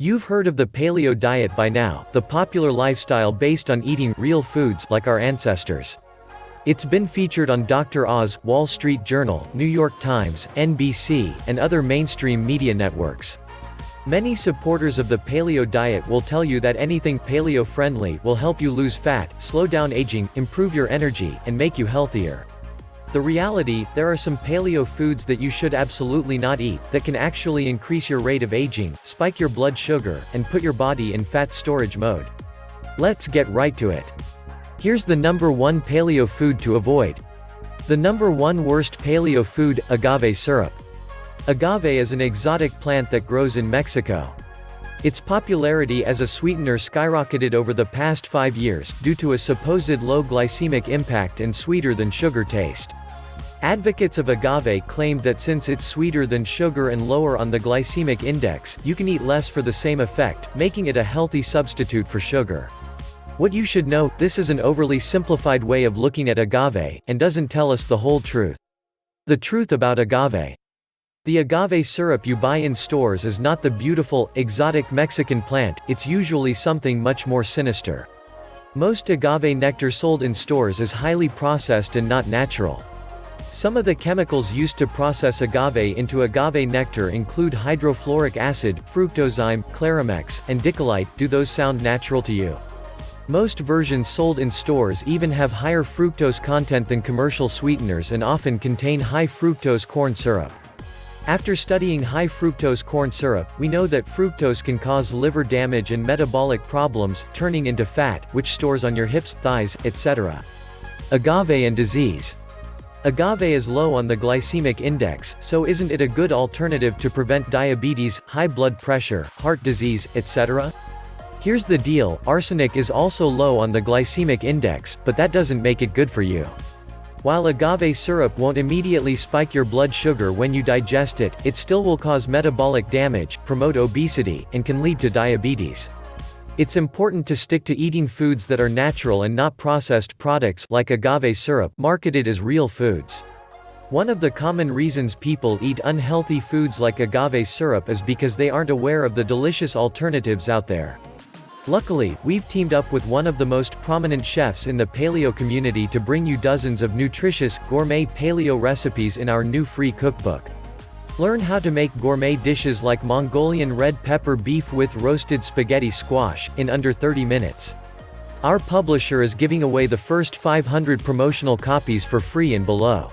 You've heard of the paleo diet by now, the popular lifestyle based on eating real foods like our ancestors. It's been featured on Dr. Oz, Wall Street Journal, New York Times, NBC, and other mainstream media networks. Many supporters of the paleo diet will tell you that anything paleo-friendly will help you lose fat, slow down aging, improve your energy, and make you healthier. The reality, there are some paleo foods that you should absolutely not eat, that can actually increase your rate of aging, spike your blood sugar, and put your body in fat storage mode. Let's get right to it. Here's the number 1 paleo food to avoid. The number 1 worst paleo food, agave syrup. Agave is an exotic plant that grows in Mexico. Its popularity as a sweetener skyrocketed over the past 5 years, due to a supposed low glycemic impact and sweeter than sugar taste. Advocates of agave claimed that since it's sweeter than sugar and lower on the glycemic index, you can eat less for the same effect, making it a healthy substitute for sugar. What you should know, this is an overly simplified way of looking at agave, and doesn't tell us the whole truth. The truth about agave. The agave syrup you buy in stores is not the beautiful, exotic Mexican plant, it's usually something much more sinister. Most agave nectar sold in stores is highly processed and not natural. Some of the chemicals used to process agave into agave nectar include hydrofluoric acid, fructozyme, claramex, and dicolite. Do those sound natural to you? Most versions sold in stores even have higher fructose content than commercial sweeteners and often contain high fructose corn syrup. After studying high fructose corn syrup, we know that fructose can cause liver damage and metabolic problems, turning into fat, which stores on your hips, thighs, etc. Agave and disease. Agave is low on the glycemic index, so isn't it a good alternative to prevent diabetes, high blood pressure, heart disease, etc.? Here's the deal, arsenic is also low on the glycemic index, but that doesn't make it good for you. While agave syrup won't immediately spike your blood sugar when you digest it, it still will cause metabolic damage, promote obesity, and can lead to diabetes. It's important to stick to eating foods that are natural and not processed products like agave syrup marketed as real foods. One of the common reasons people eat unhealthy foods like agave syrup is because they aren't aware of the delicious alternatives out there. Luckily, we've teamed up with one of the most prominent chefs in the paleo community to bring you dozens of nutritious, gourmet paleo recipes in our new free cookbook. Learn how to make gourmet dishes like Mongolian red pepper beef with roasted spaghetti squash, in under 30 minutes. Our publisher is giving away the first 500 promotional copies for free and below.